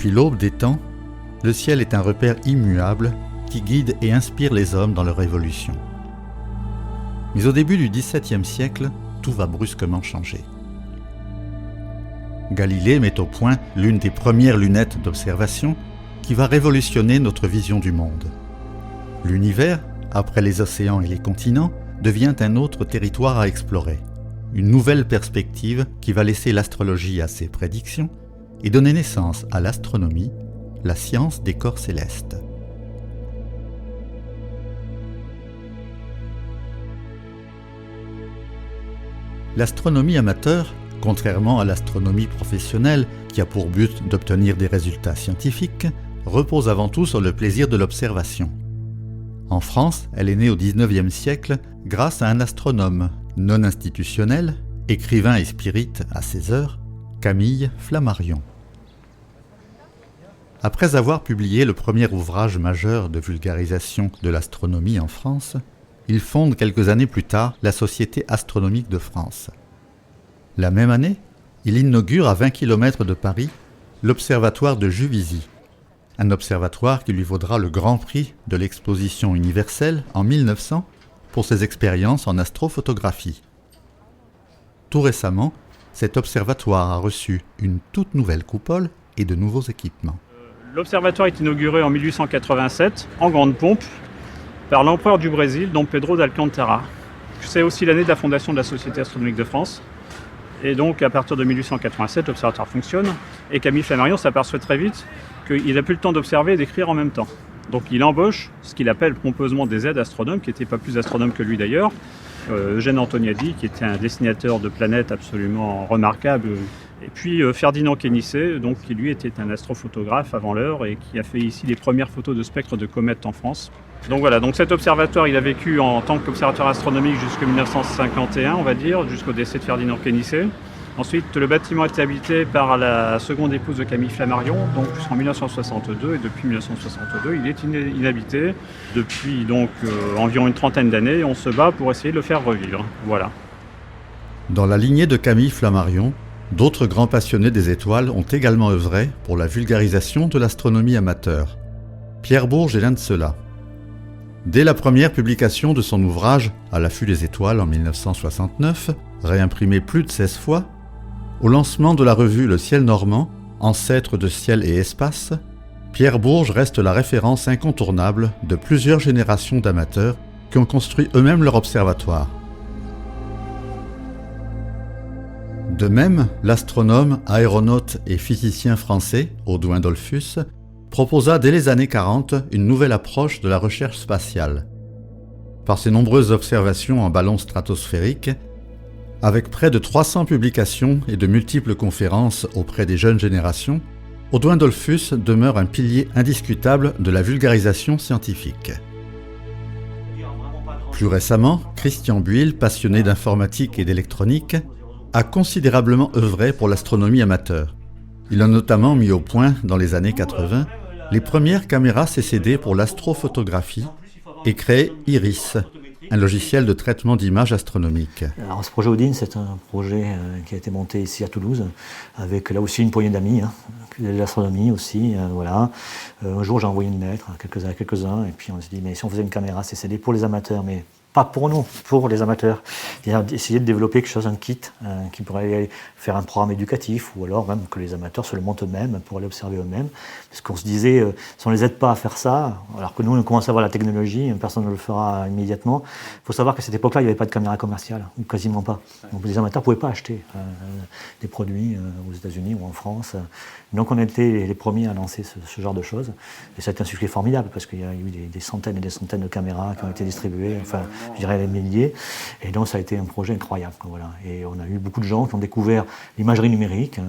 Depuis l'aube des temps, le ciel est un repère immuable qui guide et inspire les hommes dans leur évolution. Mais au début du XVIIe siècle, tout va brusquement changer. Galilée met au point l'une des premières lunettes d'observation qui va révolutionner notre vision du monde. L'univers, après les océans et les continents, devient un autre territoire à explorer. Une nouvelle perspective qui va laisser l'astrologie à ses prédictions et donner naissance à l'astronomie, la science des corps célestes. L'astronomie amateur, contrairement à l'astronomie professionnelle qui a pour but d'obtenir des résultats scientifiques, repose avant tout sur le plaisir de l'observation. En France, elle est née au XIXe siècle grâce à un astronome non institutionnel, écrivain et spirite à ses heures, Camille Flammarion. Après avoir publié le premier ouvrage majeur de vulgarisation de l'astronomie en France, il fonde quelques années plus tard la Société astronomique de France. La même année, il inaugure à 20 km de Paris l'observatoire de Juvisy, un observatoire qui lui vaudra le Grand Prix de l'Exposition universelle en 1900 pour ses expériences en astrophotographie. Tout récemment, cet observatoire a reçu une toute nouvelle coupole et de nouveaux équipements. L'observatoire est inauguré en 1887, en grande pompe, par l'empereur du Brésil, Dom Pedro d'Alcantara. C'est aussi l'année de la fondation de la Société astronomique de France. Et donc, à partir de 1887, l'observatoire fonctionne. Et Camille Flammarion s'aperçoit très vite qu'il n'a plus le temps d'observer et d'écrire en même temps. Donc, il embauche ce qu'il appelle pompeusement des aides astronomes, qui n'étaient pas plus astronomes que lui d'ailleurs. Eugène Antoniadi, qui était un dessinateur de planètes absolument remarquable. Et puis Ferdinand Quénisset, donc, qui lui était un astrophotographe avant l'heure et qui a fait ici les premières photos de spectres de comètes en France. Donc voilà, donc cet observatoire, il a vécu en tant qu'observatoire astronomique jusqu'en 1951, on va dire, jusqu'au décès de Ferdinand Quénisset. Ensuite, le bâtiment a été habité par la seconde épouse de Camille Flammarion, donc jusqu'en 1962, et depuis 1962, il est inhabité. Depuis donc environ une trentaine d'années, on se bat pour essayer de le faire revivre. Voilà. Dans la lignée de Camille Flammarion, d'autres grands passionnés des étoiles ont également œuvré pour la vulgarisation de l'astronomie amateur. Pierre Bourges est l'un de ceux-là. Dès la première publication de son ouvrage « À l'affût des étoiles » en 1969, réimprimé plus de 16 fois, au lancement de la revue Le Ciel Normand, ancêtre de Ciel et Espace, Pierre Bourges reste la référence incontournable de plusieurs générations d'amateurs qui ont construit eux-mêmes leur observatoire. De même, l'astronome, aéronaute et physicien français Audouin Dollfus proposa dès les années 40 une nouvelle approche de la recherche spatiale. Par ses nombreuses observations en ballons stratosphériques, avec près de 300 publications et de multiples conférences auprès des jeunes générations, Audouin Dollfus demeure un pilier indiscutable de la vulgarisation scientifique. Plus récemment, Christian Buil, passionné d'informatique et d'électronique, a considérablement œuvré pour l'astronomie amateur. Il a notamment mis au point, dans les années 80, les premières caméras CCD pour l'astrophotographie et créé IRIS, un logiciel de traitement d'images astronomiques. Alors ce projet Odin, c'est un projet qui a été monté ici à Toulouse, avec là aussi une poignée d'amis, de l'astronomie aussi, voilà. Un jour j'ai envoyé une lettre à quelques-uns, et puis on s'est dit, mais si on faisait une caméra CCD pour les amateurs, mais pas pour nous, pour les amateurs. Et essayer de développer quelque chose, un kit, qui pourrait faire un programme éducatif, ou alors même que les amateurs se le montent eux-mêmes pour aller observer eux-mêmes. Parce qu'on se disait, si on ne les aide pas à faire ça, alors que nous on commence à voir la technologie, personne ne le fera immédiatement. Il faut savoir qu'à cette époque-là, il n'y avait pas de caméra commerciale, ou quasiment pas. Donc les amateurs ne pouvaient pas acheter des produits aux États-Unis ou en France. Donc on a été les premiers à lancer ce genre de choses. Et ça a été un succès formidable, parce qu'il y a eu des centaines et des centaines de caméras qui ont été distribuées, enfin, je dirais des milliers. Et donc ça a été un projet incroyable. Voilà. Et on a eu beaucoup de gens qui ont découvert l'imagerie numérique,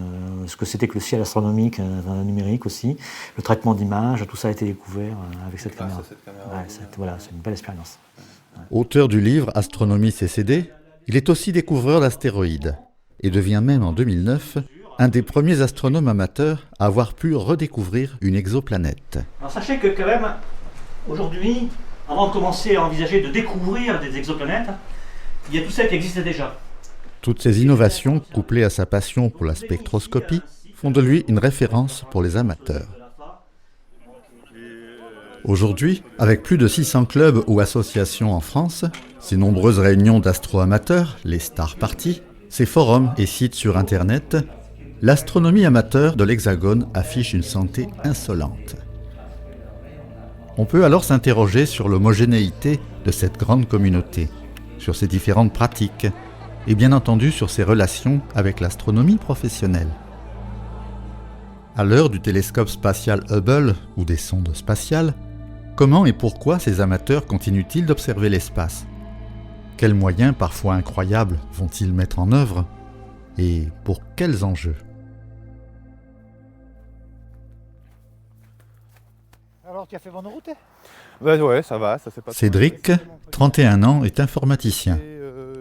ce que c'était que le ciel astronomique numérique aussi, le traitement d'images, tout ça a été découvert avec cette caméra. Ouais, voilà, c'est une belle expérience. Ouais. Auteur du livre Astronomie CCD, il est aussi découvreur d'astéroïdes et devient même en 2009 un des premiers astronomes amateurs à avoir pu redécouvrir une exoplanète. Alors sachez que quand même, aujourd'hui, avant de commencer à envisager de découvrir des exoplanètes, il y a tout ça qui existait déjà. Toutes ces innovations, couplées à sa passion pour la spectroscopie, font de lui une référence pour les amateurs. Aujourd'hui, avec plus de 600 clubs ou associations en France, ses nombreuses réunions d'astro-amateurs, les Star Parties, ses forums et sites sur Internet, l'astronomie amateur de l'Hexagone affiche une santé insolente. On peut alors s'interroger sur l'homogénéité de cette grande communauté, sur ses différentes pratiques et bien entendu sur ses relations avec l'astronomie professionnelle. À l'heure du télescope spatial Hubble ou des sondes spatiales, comment et pourquoi ces amateurs continuent-ils d'observer l'espace? Quels moyens parfois incroyables vont-ils mettre en œuvre? Et pour quels enjeux? Alors tu as fait bonne route? Ouais, ça va, ça s'est pas... Cédric, 31 ans, est informaticien.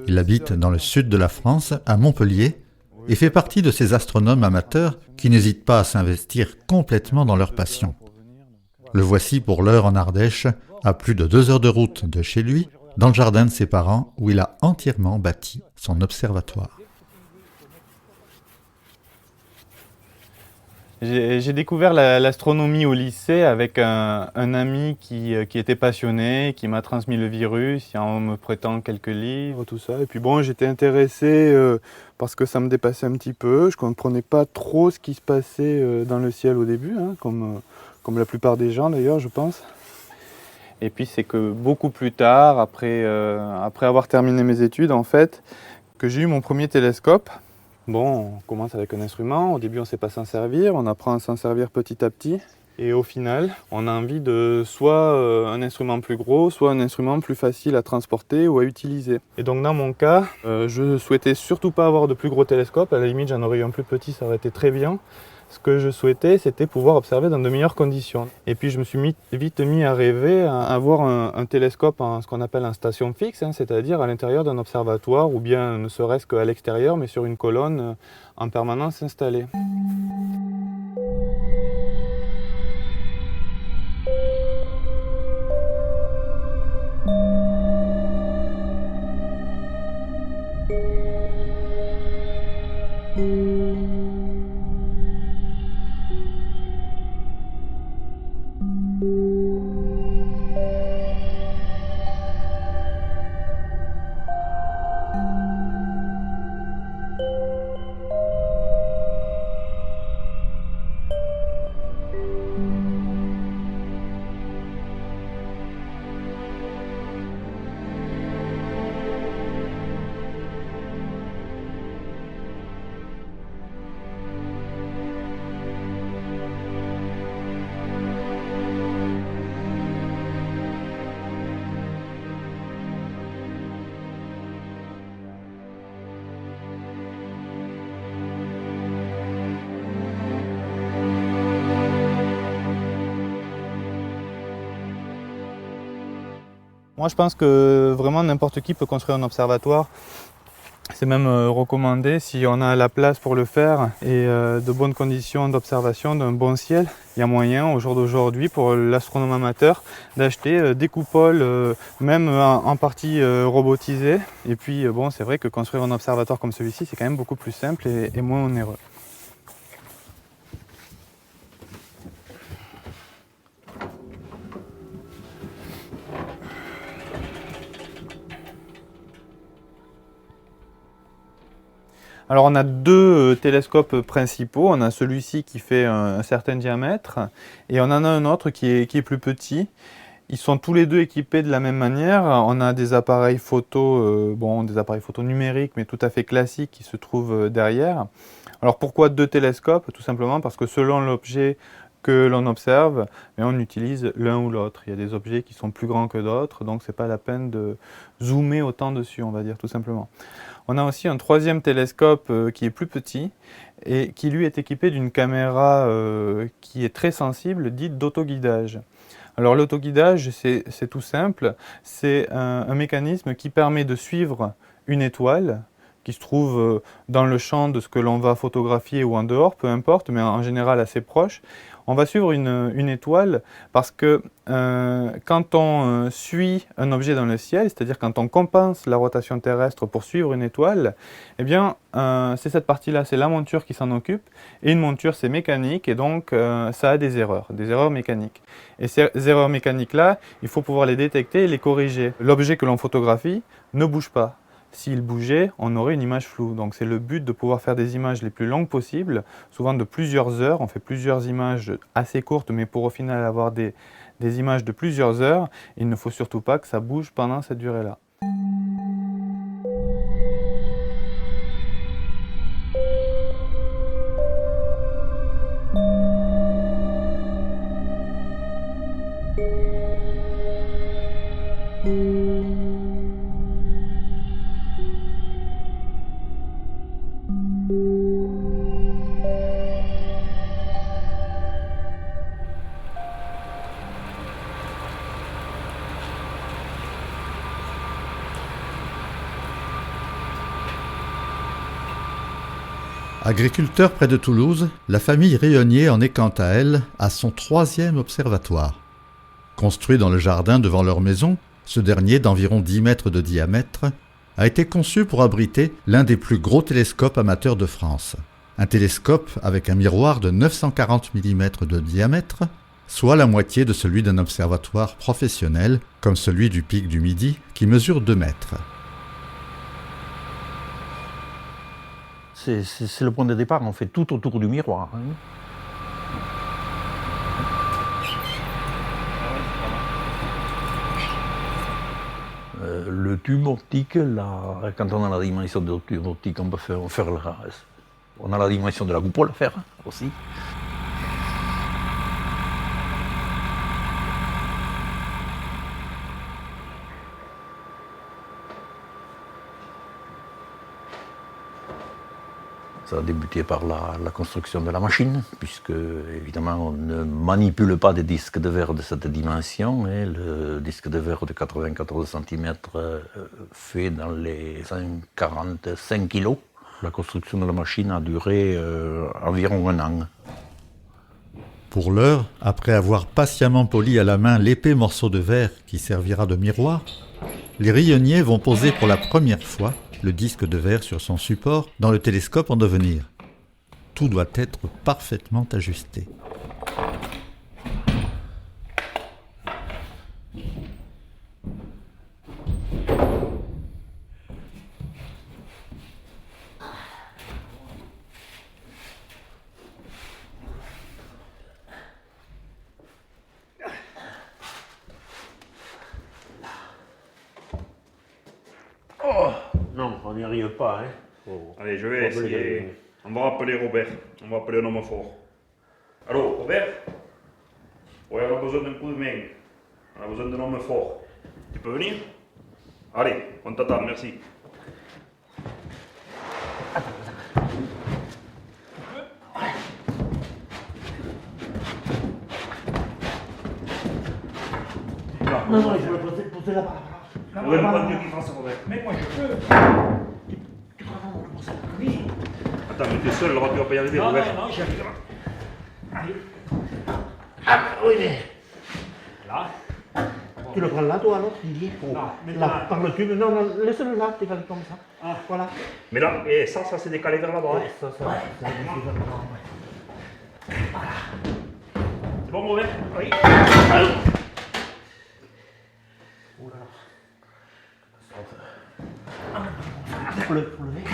Il habite dans le sud de la France, à Montpellier, et fait partie de ces astronomes amateurs qui n'hésitent pas à s'investir complètement dans leur passion. Le voici pour l'heure en Ardèche, à plus de 2 heures de route de chez lui, dans le jardin de ses parents, où il a entièrement bâti son observatoire. J'ai découvert l'astronomie au lycée avec un ami qui était passionné, qui m'a transmis le virus en me prêtant quelques livres, tout ça. Et puis bon, j'étais intéressé parce que ça me dépassait un petit peu. Je ne comprenais pas trop ce qui se passait dans le ciel au début, hein, comme la plupart des gens d'ailleurs, je pense. Et puis c'est que beaucoup plus tard, après avoir terminé mes études en fait, que j'ai eu mon premier télescope. Bon, on commence avec un instrument, au début on ne sait pas s'en servir, on apprend à s'en servir petit à petit. Et au final, on a envie de soit un instrument plus gros, soit un instrument plus facile à transporter ou à utiliser. Et donc dans mon cas, je souhaitais surtout pas avoir de plus gros télescope, à la limite j'en aurais eu un plus petit, ça aurait été très bien. Ce que je souhaitais, c'était pouvoir observer dans de meilleures conditions. Et puis je me suis vite mis à rêver à avoir un télescope en ce qu'on appelle en station fixe, hein, c'est-à-dire à l'intérieur d'un observatoire ou bien ne serait-ce qu'à l'extérieur, mais sur une colonne en permanence installée. Moi je pense que vraiment n'importe qui peut construire un observatoire. C'est même recommandé si on a la place pour le faire et de bonnes conditions d'observation, d'un bon ciel. Il y a moyen au jour d'aujourd'hui pour l'astronome amateur d'acheter des coupoles, même en partie robotisées. Et puis bon, c'est vrai que construire un observatoire comme celui-ci, c'est quand même beaucoup plus simple et moins onéreux. Alors on a deux télescopes principaux, on a celui-ci qui fait un certain diamètre et on en a un autre qui est plus petit. Ils sont tous les deux équipés de la même manière, on a des appareils photo, des appareils photo numériques mais tout à fait classiques qui se trouvent derrière. Alors pourquoi deux télescopes? Tout simplement parce que selon l'objet que l'on observe, on utilise l'un ou l'autre. Il y a des objets qui sont plus grands que d'autres, donc c'est pas la peine de zoomer autant dessus, on va dire tout simplement. On a aussi un troisième télescope qui est plus petit et qui lui est équipé d'une caméra qui est très sensible, dite d'autoguidage. Alors l'autoguidage, c'est tout simple, c'est un mécanisme qui permet de suivre une étoile qui se trouve dans le champ de ce que l'on va photographier ou en dehors, peu importe, mais en général assez proche. On va suivre une étoile parce que quand on suit un objet dans le ciel, c'est-à-dire quand on compense la rotation terrestre pour suivre une étoile, eh bien c'est cette partie-là, c'est la monture qui s'en occupe. Et une monture, c'est mécanique et donc ça a des erreurs mécaniques. Et ces erreurs mécaniques-là, il faut pouvoir les détecter et les corriger. L'objet que l'on photographie ne bouge pas. S'il bougeait, on aurait une image floue. Donc c'est le but de pouvoir faire des images les plus longues possibles, souvent de plusieurs heures. On fait plusieurs images assez courtes, mais pour au final avoir des images de plusieurs heures, il ne faut surtout pas que ça bouge pendant cette durée-là. Agriculteur près de Toulouse, la famille Rayonnier en est quant à elle à son 3e observatoire. Construit dans le jardin devant leur maison, ce dernier d'environ 10 mètres de diamètre a été conçu pour abriter l'un des plus gros télescopes amateurs de France. Un télescope avec un miroir de 940 mm de diamètre, soit la moitié de celui d'un observatoire professionnel comme celui du Pic du Midi qui mesure 2 mètres. C'est le point de départ, on fait tout autour du miroir. Hein. Le tube optique, là, quand on a la dimension de tube optique, on peut faire le reste. On a la dimension de la coupole à faire aussi. Ça a débuté par la construction de la machine, puisque évidemment on ne manipule pas des disques de verre de cette dimension, et le disque de verre de 94 cm fait dans les 45 kg. La construction de la machine a duré environ 1 an. Pour l'heure, après avoir patiemment poli à la main l'épais morceau de verre qui servira de miroir, les Rayonniers vont poser pour la première fois le disque de verre sur son support dans le télescope en devenir. Tout doit être parfaitement ajusté. Non, on n'y arrive pas. Hein. Allez, je vais essayer. On va appeler Robert. On va appeler un homme fort. Allô, Robert? Ouais, on a besoin d'un coup de main. On a besoin d'un homme fort. Tu peux venir? Allez, on t'attend, merci. Non, il faut le poser là-bas. Ouais, mais pas Dieu qui fasse, Robert. Mais moi je peux. Tu crois vraiment le poser là? Oui. Attends, mais t'es seul, là, tu vas pas y arriver, Robert. Non, j'y arrive. Allez. Ah, oui, mais. Là. Tu le prends là, toi, alors, Didier? Là, par le tube. Non, laisse-le là, t'es comme ça. Ah. Voilà. Mais là, et ça c'est décalé vers là-bas. Hein. Ça, C'est bon, Robert? Oui. Faut le lever.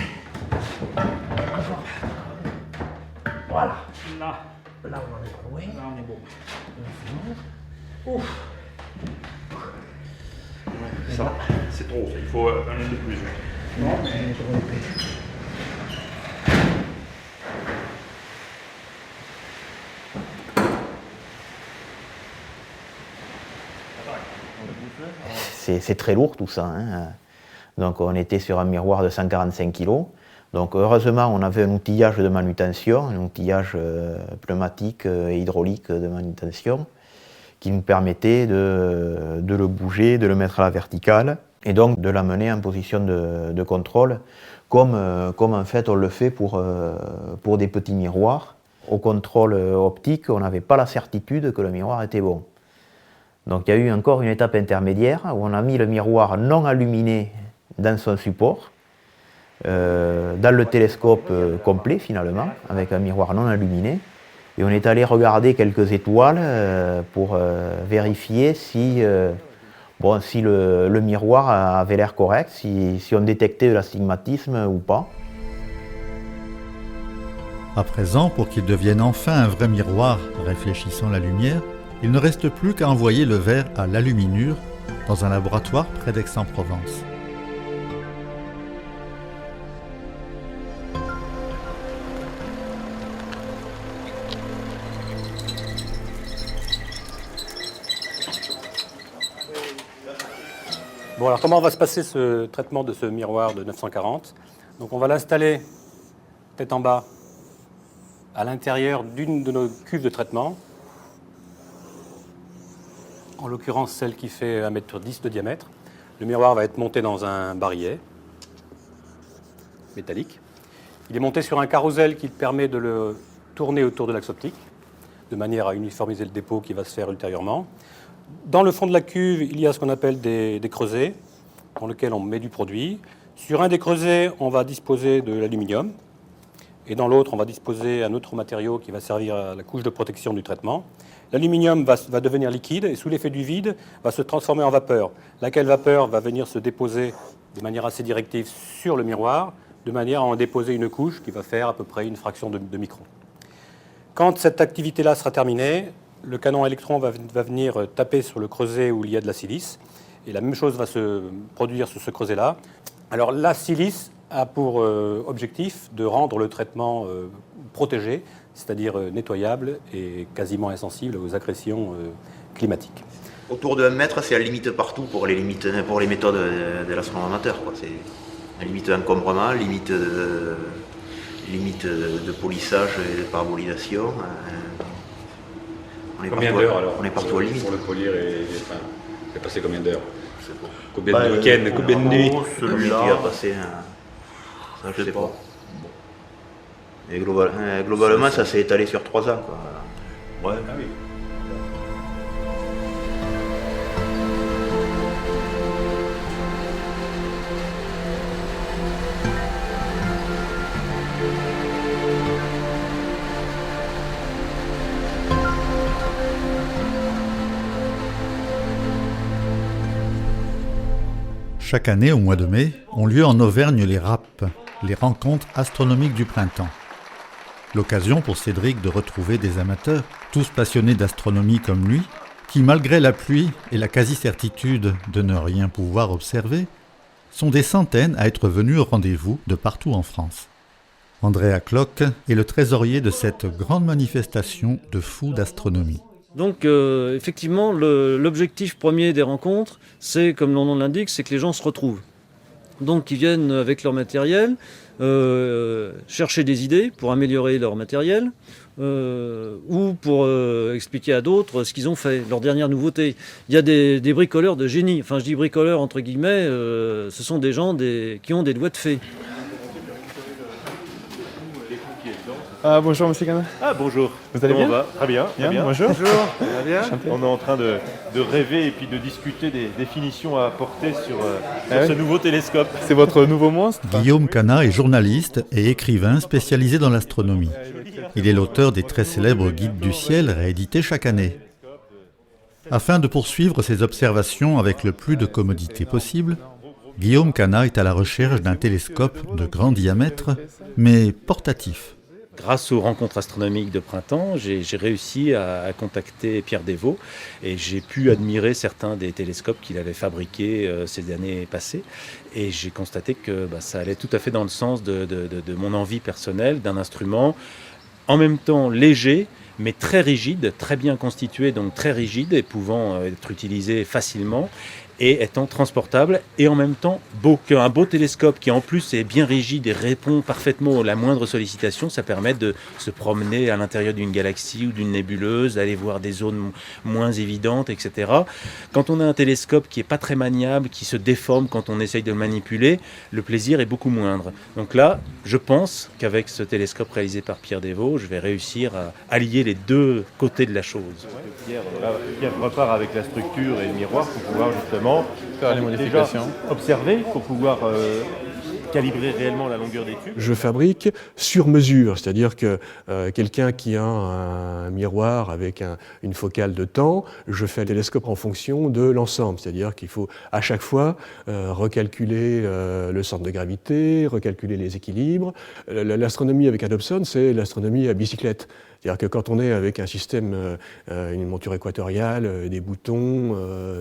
Voilà. Là. Là, on en est pas loin. Là, on est bon. Ouf. Ça, c'est trop, ça. Il faut un de plus. Non, mais. C'est très lourd tout ça. Hein. Donc on était sur un miroir de 145 kg. Donc heureusement on avait un outillage de manutention, un outillage pneumatique et hydraulique de manutention qui nous permettait de le bouger, de le mettre à la verticale et donc de l'amener en position de contrôle comme en fait on le fait pour des petits miroirs au contrôle optique, on n'avait pas la certitude que le miroir était bon. Donc il y a eu encore une étape intermédiaire où on a mis le miroir non illuminé dans son support, dans le télescope complet finalement, avec un miroir non illuminé. Et on est allé regarder quelques étoiles pour vérifier si le miroir avait l'air correct, si on détectait de l'astigmatisme ou pas. À présent, pour qu'il devienne enfin un vrai miroir réfléchissant la lumière, il ne reste plus qu'à envoyer le verre à l'aluminure dans un laboratoire près d'Aix-en-Provence. Bon, alors comment va se passer ce traitement de ce miroir de 940 ? Donc on va l'installer tête en bas à l'intérieur d'une de nos cuves de traitement, en l'occurrence celle qui fait 1,10 m de diamètre. Le miroir va être monté dans un barillet métallique. Il est monté sur un carrousel qui permet de le tourner autour de l'axe optique, de manière à uniformiser le dépôt qui va se faire ultérieurement. Dans le fond de la cuve, il y a ce qu'on appelle des creusets, dans lesquels on met du produit. Sur un des creusets, on va disposer de l'aluminium, et dans l'autre, on va disposer un autre matériau qui va servir à la couche de protection du traitement. L'aluminium va devenir liquide, et sous l'effet du vide, va se transformer en vapeur, laquelle vapeur va venir se déposer de manière assez directive sur le miroir, de manière à en déposer une couche qui va faire à peu près une fraction de micron. Quand cette activité-là sera terminée, le canon à électrons va venir taper sur le creuset où il y a de la silice, et la même chose va se produire sur ce creuset-là. Alors la silice a pour objectif de rendre le traitement protégé, c'est-à-dire nettoyable et quasiment insensible aux agressions climatiques. Autour de 1 mètre, c'est la limite partout pour les méthodes de l'astronome amateur, quoi. C'est la limite d'encombrement, limite de polissage et de parabolisation. Combien d'heures alors ? On est partout à la limite. Pour le polir et c'est passé combien d'heures ? Combien de week-ends ? Combien de nuits ? Celui-là, il a passé ça, je sais pas. Et globalement, ça s'est étalé sur 3 ans, quoi. Ouais. Ah oui. Chaque année, au mois de mai, ont lieu en Auvergne les RAP, les rencontres astronomiques du printemps. L'occasion pour Cédric de retrouver des amateurs, tous passionnés d'astronomie comme lui, qui, malgré la pluie et la quasi-certitude de ne rien pouvoir observer, sont des centaines à être venus au rendez-vous de partout en France. Andrea Klock est le trésorier de cette grande manifestation de fous d'astronomie. Donc effectivement, l'objectif premier des rencontres, c'est, comme le nom l'indique, c'est que les gens se retrouvent. Donc ils viennent avec leur matériel, chercher des idées pour améliorer leur matériel, ou pour expliquer à d'autres ce qu'ils ont fait, leur dernière nouveauté. Il y a des bricoleurs de génie, enfin je dis bricoleurs entre guillemets, ce sont des gens qui ont des doigts de fée. Ah, bonjour Monsieur Cana. Ah bonjour. Vous allez bien ? Très bien. Bien, bien. bonjour. Bien. On est en train de rêver et puis de discuter des définitions à apporter sur ce nouveau télescope. C'est votre nouveau monstre ? Guillaume Cana est journaliste et écrivain spécialisé dans l'astronomie. Il est l'auteur des très célèbres Guides du ciel réédités chaque année. Afin de poursuivre ses observations avec le plus de commodité possible, Guillaume Cana est à la recherche d'un télescope de grand diamètre, mais portatif. Grâce aux rencontres astronomiques de printemps, j'ai réussi à contacter Pierre Dévaux et j'ai pu admirer certains des télescopes qu'il avait fabriqués ces années passées. Et j'ai constaté que ça allait tout à fait dans le sens de mon envie personnelle d'un instrument en même temps léger, mais très rigide, très bien constitué, donc très rigide et pouvant être utilisé facilement, et étant transportable et en même temps beau. Un beau télescope qui en plus est bien rigide et répond parfaitement à la moindre sollicitation, ça permet de se promener à l'intérieur d'une galaxie ou d'une nébuleuse, d'aller voir des zones moins évidentes, etc. Quand on a un télescope qui n'est pas très maniable, qui se déforme quand on essaye de le manipuler, le plaisir est beaucoup moindre. Donc là, je pense qu'avec ce télescope réalisé par Pierre Desvaux, je vais réussir à allier les deux côtés de la chose. Pierre repart avec la structure et le miroir pour pouvoir justement faire les modifications. Observer, pour pouvoir calibrer réellement la longueur des tubes. Je fabrique sur mesure, c'est-à-dire que quelqu'un qui a un miroir avec une focale de temps, je fais un télescope en fonction de l'ensemble, c'est-à-dire qu'il faut à chaque fois recalculer le centre de gravité, recalculer les équilibres. L'astronomie avec un Dobson, c'est l'astronomie à bicyclette. C'est-à-dire que quand on est avec un système, une monture équatoriale, des boutons,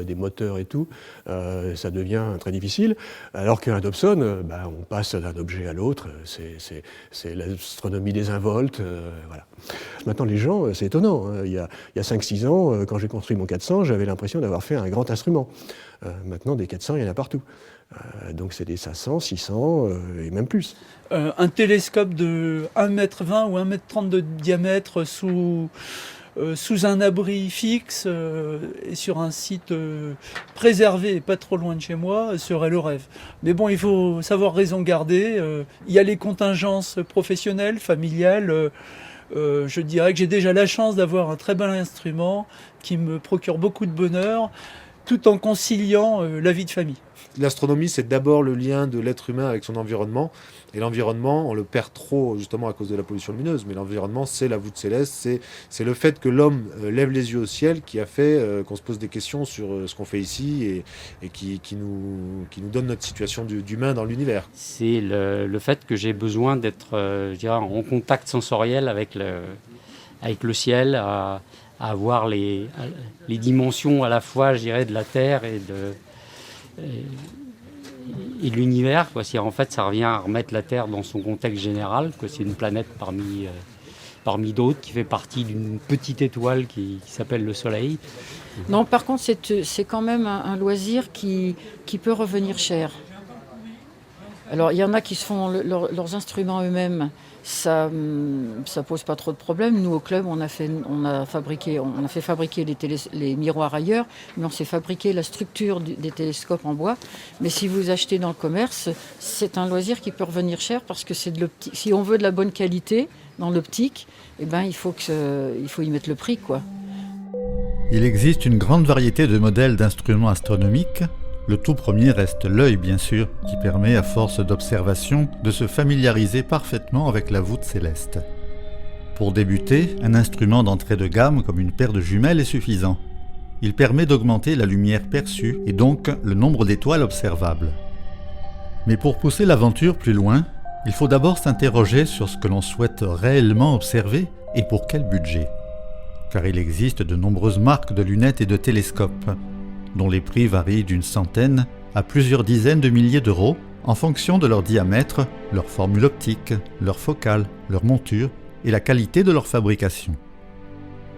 des moteurs et tout, ça devient très difficile. Alors qu'un Dobson, on passe d'un objet à l'autre, c'est l'astronomie désinvolte. Voilà. Maintenant, les gens, c'est étonnant. Hein. Il y a 5-6 ans, quand j'ai construit mon 400, j'avais l'impression d'avoir fait un grand instrument. Maintenant, des 400, il y en a partout. Donc c'est des 500, 600 et même plus. Un télescope de 1,20 m ou 1,30 m de diamètre sous un abri fixe et sur un site préservé et pas trop loin de chez moi serait le rêve. Mais bon, il faut savoir raison garder. Il y a les contingences professionnelles, familiales. Je dirais que j'ai déjà la chance d'avoir un très bel instrument qui me procure beaucoup de bonheur, tout en conciliant la vie de famille. L'astronomie, c'est d'abord le lien de l'être humain avec son environnement. Et l'environnement, on le perd trop justement à cause de la pollution lumineuse. Mais l'environnement, c'est la voûte céleste. C'est le fait que l'homme lève les yeux au ciel qui a fait qu'on se pose des questions sur ce qu'on fait ici et qui nous donne notre situation d'humain dans l'univers. C'est le fait que j'ai besoin d'être en contact sensoriel avec le ciel, à voir les dimensions à la fois, je dirais, de la Terre et de l'univers. En fait, ça revient à remettre la Terre dans son contexte général, que c'est une planète parmi d'autres, qui fait partie d'une petite étoile qui s'appelle le Soleil. Non, par contre, c'est quand même un loisir qui peut revenir cher. Alors, il y en a qui se font leurs instruments eux-mêmes. Ça pose pas trop de problèmes. Nous, au club, on a fait fabriquer les miroirs ailleurs, mais on s'est fabriqué la structure des télescopes en bois. Mais si vous achetez dans le commerce, c'est un loisir qui peut revenir cher parce que c'est de l'optique. Si on veut de la bonne qualité dans l'optique, il faut y mettre le prix, quoi. Il existe une grande variété de modèles d'instruments astronomiques. Le tout premier reste l'œil, bien sûr, qui permet, à force d'observation, de se familiariser parfaitement avec la voûte céleste. Pour débuter, un instrument d'entrée de gamme comme une paire de jumelles est suffisant. Il permet d'augmenter la lumière perçue et donc le nombre d'étoiles observables. Mais pour pousser l'aventure plus loin, il faut d'abord s'interroger sur ce que l'on souhaite réellement observer et pour quel budget. Car il existe de nombreuses marques de lunettes et de télescopes, dont les prix varient d'une centaine à plusieurs dizaines de milliers d'euros en fonction de leur diamètre, leur formule optique, leur focale, leur monture et la qualité de leur fabrication.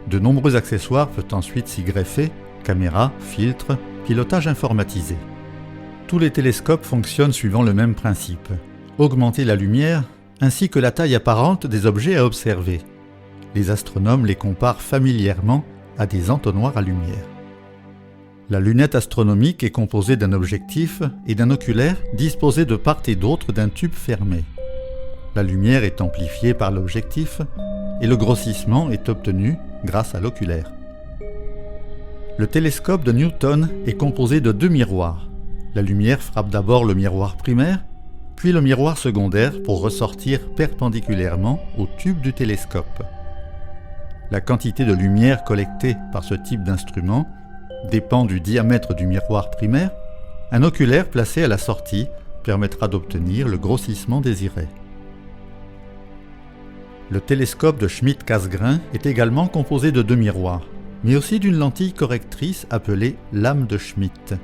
De nombreux accessoires peuvent ensuite s'y greffer, caméras, filtres, pilotage informatisé. Tous les télescopes fonctionnent suivant le même principe, augmenter la lumière ainsi que la taille apparente des objets à observer. Les astronomes les comparent familièrement à des entonnoirs à lumière. La lunette astronomique est composée d'un objectif et d'un oculaire disposés de part et d'autre d'un tube fermé. La lumière est amplifiée par l'objectif et le grossissement est obtenu grâce à l'oculaire. Le télescope de Newton est composé de 2 miroirs. La lumière frappe d'abord le miroir primaire, puis le miroir secondaire pour ressortir perpendiculairement au tube du télescope. La quantité de lumière collectée par ce type d'instrument dépend du diamètre du miroir primaire. Un oculaire placé à la sortie permettra d'obtenir le grossissement désiré. Le télescope de Schmidt-Cassegrain est également composé de 2 miroirs, mais aussi d'une lentille correctrice appelée lame de Schmidt.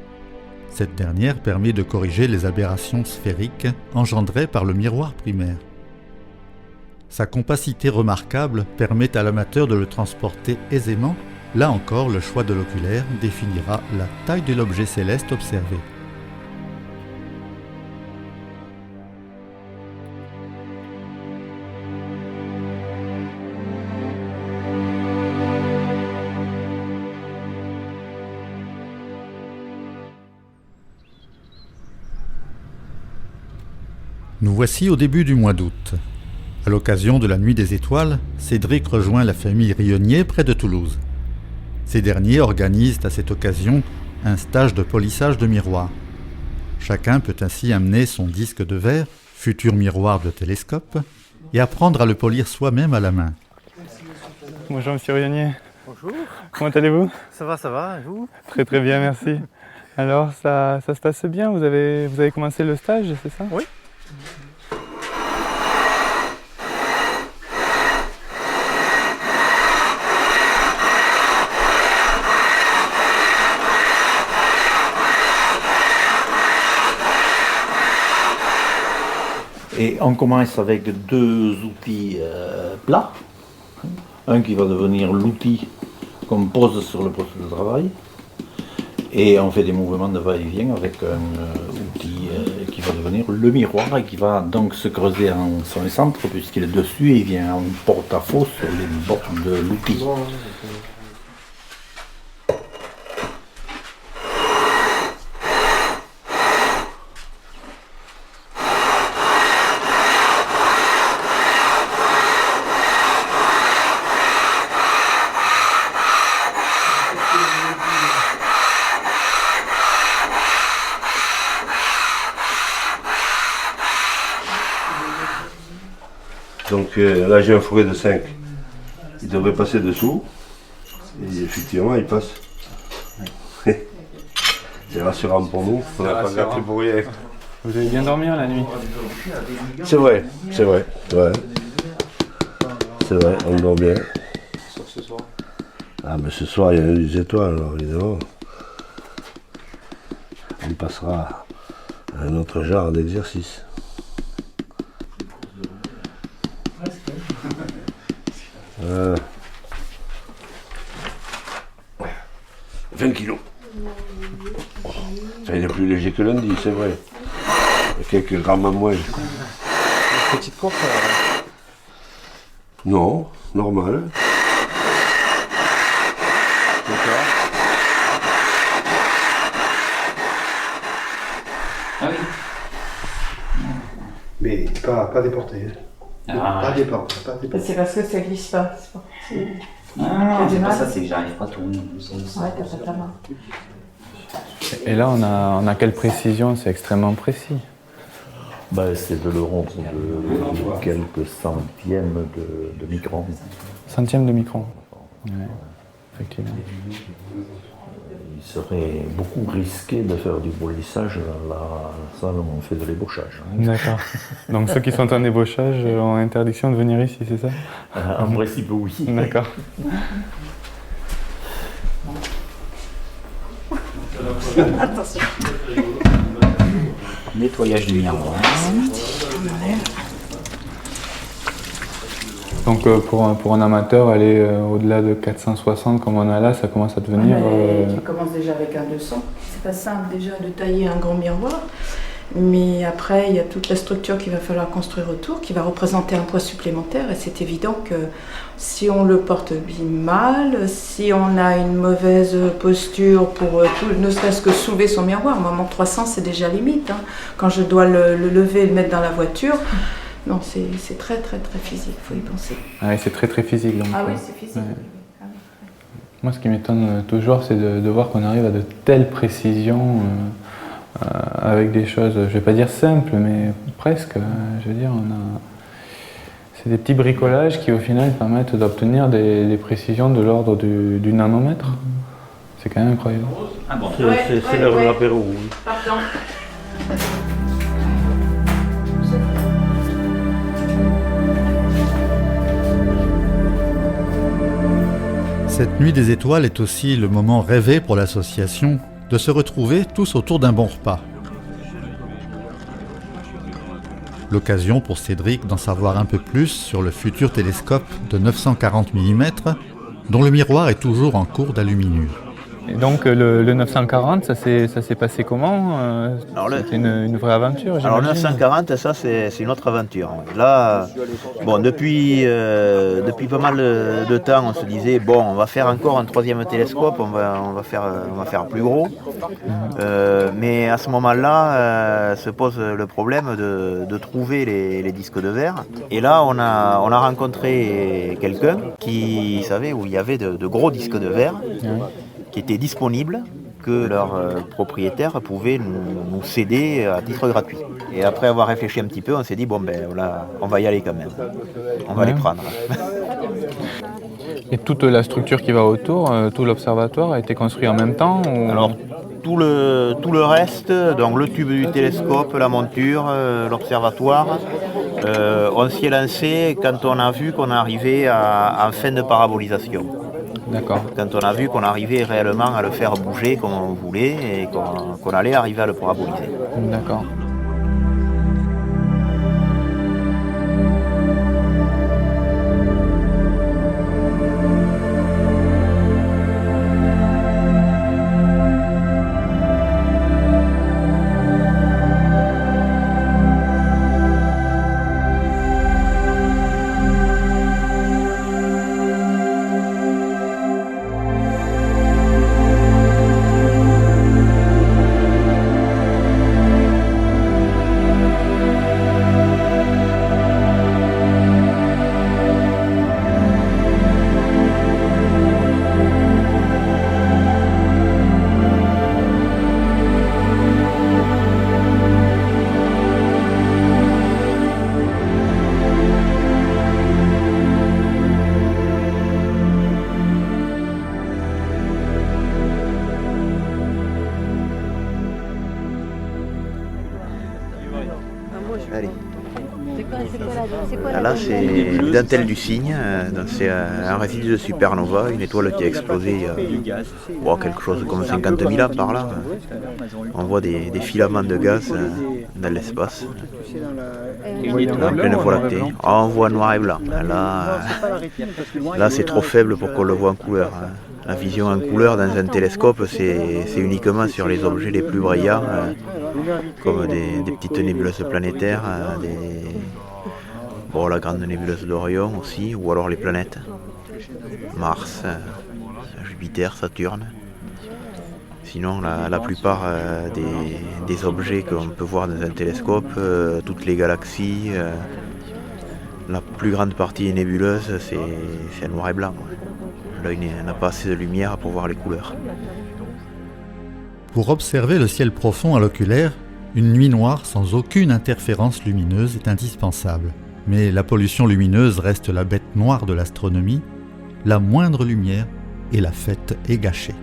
Cette dernière permet de corriger les aberrations sphériques engendrées par le miroir primaire. Sa compacité remarquable permet à l'amateur de le transporter aisément Là encore, le choix de l'oculaire définira la taille de l'objet céleste observé. Nous voici au début du mois d'août. À l'occasion de la Nuit des Étoiles, Cédric rejoint la famille Rionnier près de Toulouse. Ces derniers organisent à cette occasion un stage de polissage de miroirs. Chacun peut ainsi amener son disque de verre, futur miroir de télescope, et apprendre à le polir soi-même à la main. Bonjour Monsieur Rionnier. Bonjour. Comment allez-vous? Ça va, et vous? Très très bien, merci. Alors ça se passe bien, vous avez commencé le stage, c'est ça? Oui. Et on commence avec deux outils plats. Un qui va devenir l'outil qu'on pose sur le poste de travail. Et on fait des mouvements de va-et-vient avec un outil qui va devenir le miroir et qui va donc se creuser en son centre puisqu'il est dessus et il vient en porte-à-faux sur les bords de l'outil. Donc là j'ai un fourré de 5, il devrait passer dessous, et effectivement il passe. C'est rassurant pour nous, on n'a pas gâté pour rien. Vous avez bien dormi la nuit? C'est vrai, c'est vrai, on dort bien. Sauf ce soir. Ah mais ce soir il y a des étoiles alors évidemment. On passera à un autre genre d'exercice. 20 kilos. Ça, il est plus léger que lundi, c'est vrai. Il y a quelques grammes à moins. Petite course Non, normal. Ah oui. Mais pas déporté. Pas départ. C'est parce que ça glisse pas. Non, c'est pas ça, c'est que j'arrive pas à tourner. Ouais, t'as pas ta main. Et là, on a quelle précision? C'est extrêmement précis. C'est de l'euro de quelques centièmes de micron. Centièmes de micron. Ouais, effectivement. Il serait beaucoup risqué de faire du polissage dans la salle où on fait de l'ébauchage. D'accord. Donc ceux qui sont en ébauchage ont interdiction de venir ici, c'est ça? En principe, oui. D'accord. Attention. Nettoyage du miroir. Donc pour un amateur, aller au-delà de 460 comme on a là, ça commence à devenir... Tu commences déjà avec un 200. C'est pas simple déjà de tailler un grand miroir, mais après il y a toute la structure qu'il va falloir construire autour, qui va représenter un poids supplémentaire, et c'est évident que si on le porte mal, si on a une mauvaise posture pour ne serait-ce que soulever son miroir, moi mon 300 c'est déjà limite, hein. Quand je dois le lever et le mettre dans la voiture, non, c'est très très très physique, il faut y penser. Ah oui, c'est très très physique. Donc, ah oui, c'est physique. Ouais. Moi, ce qui m'étonne toujours, c'est de voir qu'on arrive à de telles précisions avec des choses, je ne vais pas dire simples, mais presque. Je veux dire, c'est des petits bricolages qui, au final, permettent d'obtenir des précisions de l'ordre du nanomètre. C'est quand même incroyable. Ah bon. C'est l'heure de l'apéro. Oui. Pardon. Cette nuit des étoiles est aussi le moment rêvé pour l'association de se retrouver tous autour d'un bon repas. L'occasion pour Cédric d'en savoir un peu plus sur le futur télescope de 940 mm dont le miroir est toujours en cours d'aluminure. Et donc le 940, ça s'est passé comment C'était une vraie aventure, j'imagine. Alors 940, ça c'est une autre aventure. Là, bon, depuis pas mal de temps, on se disait bon, on va faire encore un troisième télescope, on va faire plus gros. Mais à ce moment-là, se pose le problème de trouver les disques de verre. Et là, on a rencontré quelqu'un qui savait où il y avait de gros disques de verre. Qui étaient disponibles, que leurs propriétaires pouvaient nous céder à titre gratuit. Et après avoir réfléchi un petit peu, on s'est dit, bon ben voilà, on va y aller quand même. On va les prendre. Et toute la structure qui va autour, tout l'observatoire a été construit en même temps ou... Alors, tout le reste, donc le tube du télescope, la monture, l'observatoire, on s'y est lancé quand on a vu qu'on arrivait en fin de parabolisation. D'accord. Quand on a vu qu'on arrivait réellement à le faire bouger comme on voulait et qu'on allait arriver à le paraboliser. D'accord. Allez. Là, c'est une dentelle du cygne, c'est un résidu de supernova, une étoile qui a explosé il y a quelque chose comme 50 000 ans par là. On voit des filaments de gaz dans l'espace, en pleine voie lactée. On voit noir et blanc. Là c'est trop faible pour qu'on le voit en couleur. La vision en couleur dans un télescope, c'est uniquement sur les objets les plus brillants, comme des petites nébuleuses planétaires, la grande nébuleuse d'Orion aussi, ou alors les planètes, Mars, Jupiter, Saturne. Sinon, la plupart des objets qu'on peut voir dans un télescope, toutes les galaxies, la plus grande partie des nébuleuses, c'est noir et blanc. L'œil n'a pas assez de lumière pour voir les couleurs. Pour observer le ciel profond à l'oculaire, une nuit noire sans aucune interférence lumineuse est indispensable. Mais la pollution lumineuse reste la bête noire de l'astronomie. La moindre lumière et la fête est gâchée.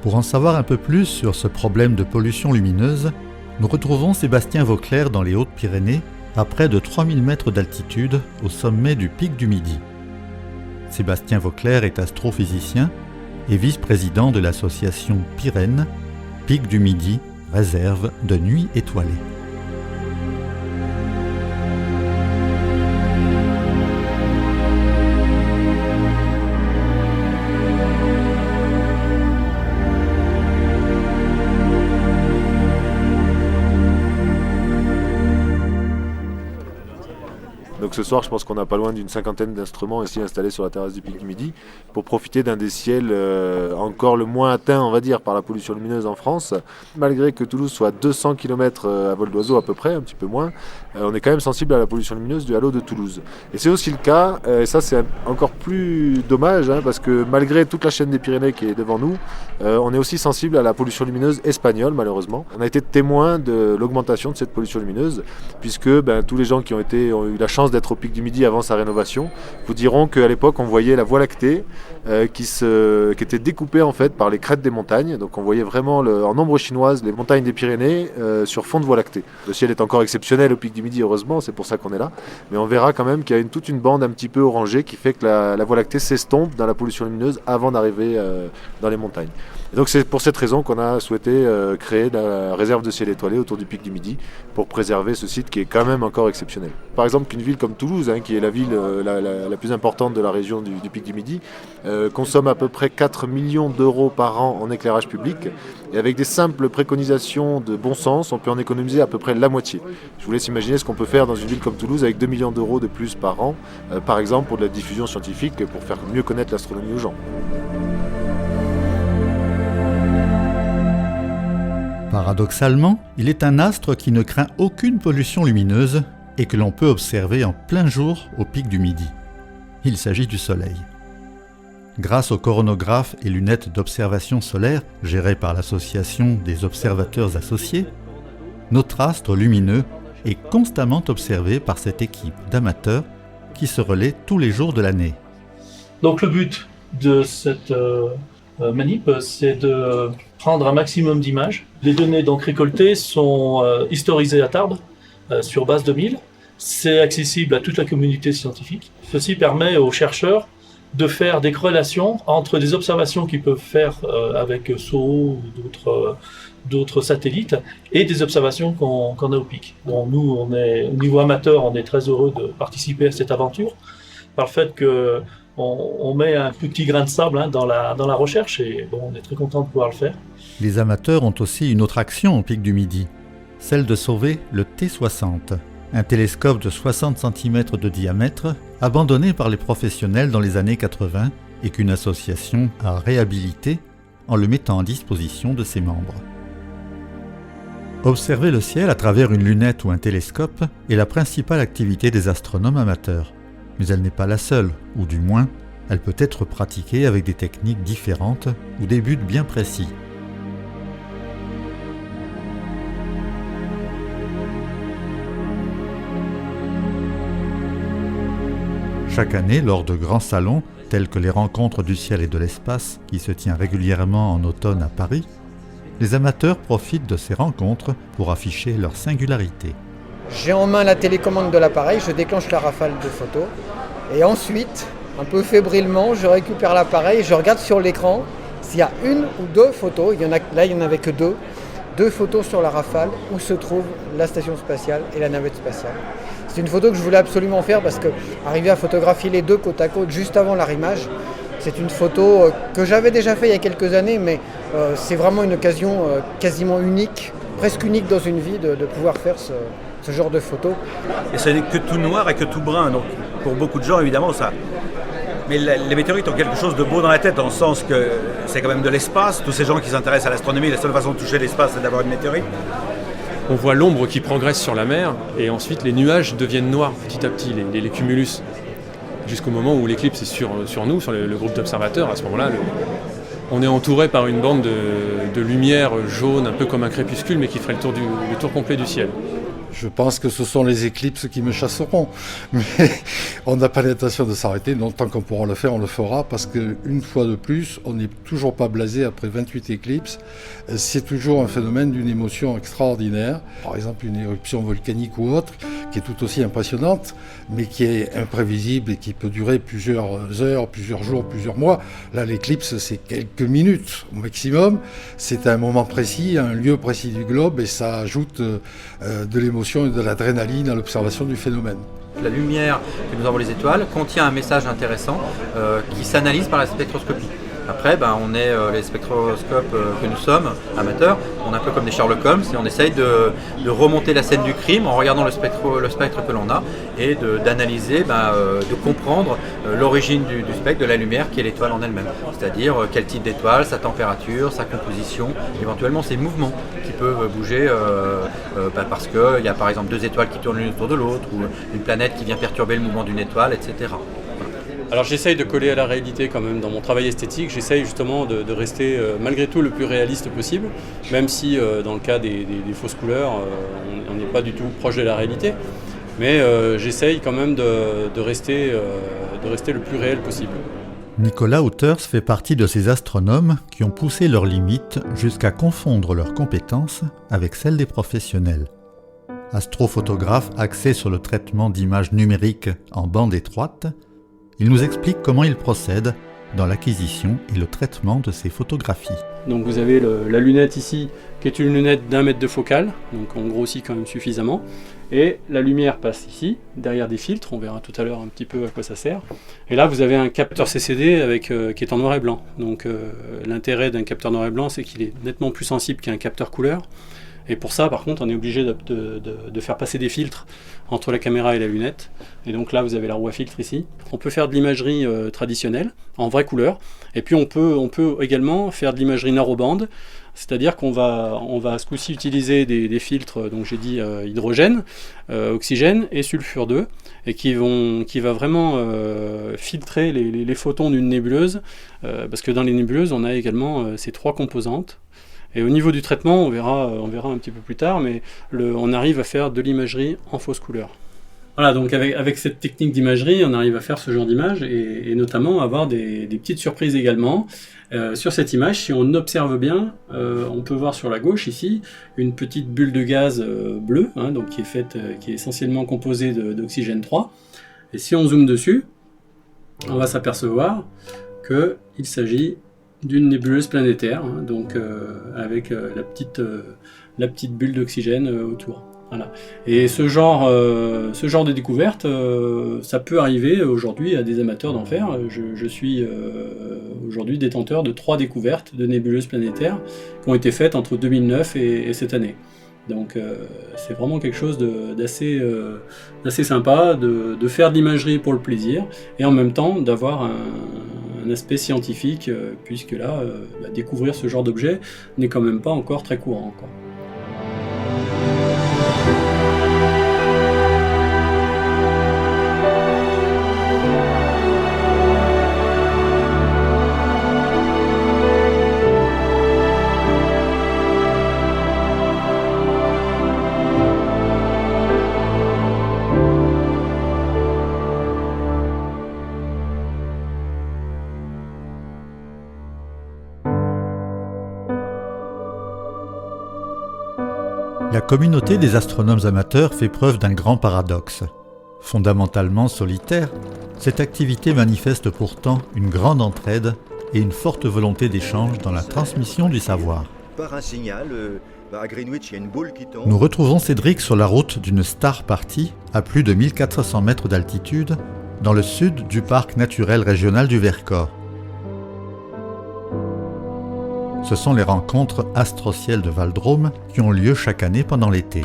Pour en savoir un peu plus sur ce problème de pollution lumineuse, nous retrouvons Sébastien Vauclair dans les Hautes-Pyrénées, à près de 3000 mètres d'altitude, au sommet du pic du Midi. Sébastien Vauclair est astrophysicien et vice-président de l'association Pyrène, Pic du Midi, réserve de nuit étoilée. Donc ce soir, je pense qu'on n'a pas loin d'une cinquantaine d'instruments ici installés sur la terrasse du Pic du Midi pour profiter d'un des ciels encore le moins atteint, on va dire, par la pollution lumineuse en France. Malgré que Toulouse soit à 200 km à vol d'oiseau à peu près, un petit peu moins, on est quand même sensible à la pollution lumineuse du halo de Toulouse. Et c'est aussi le cas, et ça c'est encore plus dommage, parce que malgré toute la chaîne des Pyrénées qui est devant nous, on est aussi sensible à la pollution lumineuse espagnole, malheureusement. On a été témoin de l'augmentation de cette pollution lumineuse, puisque tous les gens qui ont eu la chance d'être au Pic du Midi avant sa rénovation vous diront qu'à l'époque on voyait la Voie lactée qui était découpée en fait par les crêtes des montagnes. Donc on voyait vraiment en ombre chinoise les montagnes des Pyrénées sur fond de Voie lactée. Le ciel est encore exceptionnel au Pic du Midi, heureusement, c'est pour ça qu'on est là, mais on verra quand même qu'il y a toute une bande un petit peu orangée qui fait que la Voie lactée s'estompe dans la pollution lumineuse avant d'arriver dans les montagnes. Et donc c'est pour cette raison qu'on a souhaité créer la réserve de ciel étoilé autour du Pic du Midi pour préserver ce site qui est quand même encore exceptionnel. Par exemple, qu'une ville comme comme Toulouse, qui est la ville la plus importante de la région du Pic du Midi, consomme à peu près 4 millions d'euros par an en éclairage public. Et avec des simples préconisations de bon sens, on peut en économiser à peu près la moitié. Je vous laisse imaginer ce qu'on peut faire dans une ville comme Toulouse avec 2 millions d'euros de plus par an, par exemple pour de la diffusion scientifique, pour faire mieux connaître l'astronomie aux gens. Paradoxalement, il est un astre qui ne craint aucune pollution lumineuse et que l'on peut observer en plein jour au Pic du Midi. Il s'agit du Soleil. Grâce aux coronographes et lunettes d'observation solaire gérées par l'Association des observateurs associés, notre astre lumineux est constamment observé par cette équipe d'amateurs qui se relaient tous les jours de l'année. Donc le but de cette manip, c'est de prendre un maximum d'images. Les données donc récoltées sont historisées à Tarbes sur base de 1000. C'est accessible à toute la communauté scientifique. Ceci permet aux chercheurs de faire des corrélations entre des observations qu'ils peuvent faire avec SOHO ou d'autres satellites et des observations qu'on a au Pic. Bon, nous, au niveau amateur, on est très heureux de participer à cette aventure par le fait qu'on met un petit grain de sable dans la recherche et bon, on est très content de pouvoir le faire. Les amateurs ont aussi une autre action au Pic du Midi, celle de sauver le T60, un télescope de 60 cm de diamètre abandonné par les professionnels dans les années 80 et qu'une association a réhabilité en le mettant à disposition de ses membres. Observer le ciel à travers une lunette ou un télescope est la principale activité des astronomes amateurs. Mais elle n'est pas la seule, ou du moins, elle peut être pratiquée avec des techniques différentes ou des buts bien précis. Chaque année, lors de grands salons, tels que les Rencontres du ciel et de l'espace, qui se tient régulièrement en automne à Paris, les amateurs profitent de ces rencontres pour afficher leur singularité. J'ai en main la télécommande de l'appareil, je déclenche la rafale de photos et ensuite, un peu fébrilement, je récupère l'appareil et je regarde sur l'écran s'il y a une ou deux photos, là il n'y en avait que deux photos sur la rafale où se trouve la station spatiale et la navette spatiale. C'est une photo que je voulais absolument faire parce que arriver à photographier les deux côte à côte juste avant l'arrimage, c'est une photo que j'avais déjà fait il y a quelques années, mais c'est vraiment une occasion quasiment unique, presque unique dans une vie de pouvoir faire ce genre de photo. Et ce n'est que tout noir et que tout brun, donc pour beaucoup de gens évidemment ça. Mais les météorites ont quelque chose de beau dans la tête, dans le sens que c'est quand même de l'espace. Tous ces gens qui s'intéressent à l'astronomie, la seule façon de toucher l'espace, c'est d'avoir une météorite. On voit l'ombre qui progresse sur la mer et ensuite les nuages deviennent noirs petit à petit, les cumulus. Jusqu'au moment où l'éclipse est sur nous, sur le groupe d'observateurs. À ce moment-là, on est entouré par une bande de lumière jaune, un peu comme un crépuscule, mais qui ferait le tour complet du ciel. Je pense que ce sont les éclipses qui me chasseront. Mais on n'a pas l'intention de s'arrêter. Donc, tant qu'on pourra le faire, on le fera. Parce qu'une fois de plus, on n'est toujours pas blasé après 28 éclipses. C'est toujours un phénomène d'une émotion extraordinaire. Par exemple, une éruption volcanique ou autre, qui est tout aussi impressionnante, mais qui est imprévisible et qui peut durer plusieurs heures, plusieurs jours, plusieurs mois. Là, l'éclipse, c'est quelques minutes au maximum. C'est un moment précis, un lieu précis du globe, et ça ajoute de l'émotion et de l'adrénaline à l'observation du phénomène. La lumière que nous envoient les étoiles contient un message intéressant qui s'analyse par la spectroscopie. Après, on est les spectroscopes que nous sommes, amateurs, on est un peu comme des Sherlock Holmes et on essaye de remonter la scène du crime en regardant le spectre que l'on a et d'analyser, de comprendre l'origine du spectre, de la lumière qui est l'étoile en elle-même. C'est-à-dire quel type d'étoile, sa température, sa composition, éventuellement ses mouvements qui peuvent bouger parce qu'il y a par exemple deux étoiles qui tournent l'une autour de l'autre ou une planète qui vient perturber le mouvement d'une étoile, etc. Alors j'essaye de coller à la réalité quand même dans mon travail esthétique, j'essaye justement de rester malgré tout le plus réaliste possible, même si dans le cas des fausses couleurs, on n'est pas du tout proche de la réalité, mais j'essaye quand même de rester le plus réel possible. Nicolas Wouters fait partie de ces astronomes qui ont poussé leurs limites jusqu'à confondre leurs compétences avec celles des professionnels. Astrophotographe axé sur le traitement d'images numériques en bande étroite, il nous explique comment il procède dans l'acquisition et le traitement de ces photographies. Donc vous avez la lunette ici, qui est une lunette d'1 mètre de focale, donc on grossit quand même suffisamment. Et la lumière passe ici, derrière des filtres, on verra tout à l'heure un petit peu à quoi ça sert. Et là vous avez un capteur CCD qui est en noir et blanc. Donc l'intérêt d'un capteur noir et blanc, c'est qu'il est nettement plus sensible qu'un capteur couleur. Et pour ça, par contre, on est obligé de faire passer des filtres entre la caméra et la lunette. Et donc là, vous avez la roue à filtre ici. On peut faire de l'imagerie traditionnelle, en vraie couleur. Et puis on peut également faire de l'imagerie narrowband, c'est-à-dire qu'on va ce coup-ci utiliser des filtres, donc j'ai dit hydrogène, oxygène et sulfure 2, et qui va vraiment filtrer les photons d'une nébuleuse, parce que dans les nébuleuses, on a également ces 3 composantes. Et au niveau du traitement, on verra un petit peu plus tard, mais on arrive à faire de l'imagerie en fausse couleur. Voilà, donc avec cette technique d'imagerie, on arrive à faire ce genre d'image et notamment avoir des petites surprises également. Sur cette image, si on observe bien, on peut voir sur la gauche ici une petite bulle de gaz bleue, donc qui est essentiellement composée d'oxygène 3. Et si on zoome dessus, on va s'apercevoir qu'il s'agit d'une nébuleuse planétaire, donc avec la petite bulle d'oxygène autour. Voilà. Et ce genre de découverte, ça peut arriver aujourd'hui à des amateurs d'en faire. Je suis aujourd'hui détenteur de 3 découvertes de nébuleuses planétaires qui ont été faites entre 2009 et cette année. Donc c'est vraiment quelque chose d'assez sympa, de faire de l'imagerie pour le plaisir, et en même temps d'avoir un aspect scientifique, puisque là, découvrir ce genre d'objet n'est quand même pas encore très courant, quoi. La communauté des astronomes amateurs fait preuve d'un grand paradoxe. Fondamentalement solitaire, cette activité manifeste pourtant une grande entraide et une forte volonté d'échange dans la transmission du savoir. Par un signal, à Greenwich, il y a une boule qui tombe. Nous retrouvons Cédric sur la route d'une star party à plus de 1400 mètres d'altitude dans le sud du parc naturel régional du Vercors. Ce sont les rencontres Astrociel de Val-Drôme qui ont lieu chaque année pendant l'été.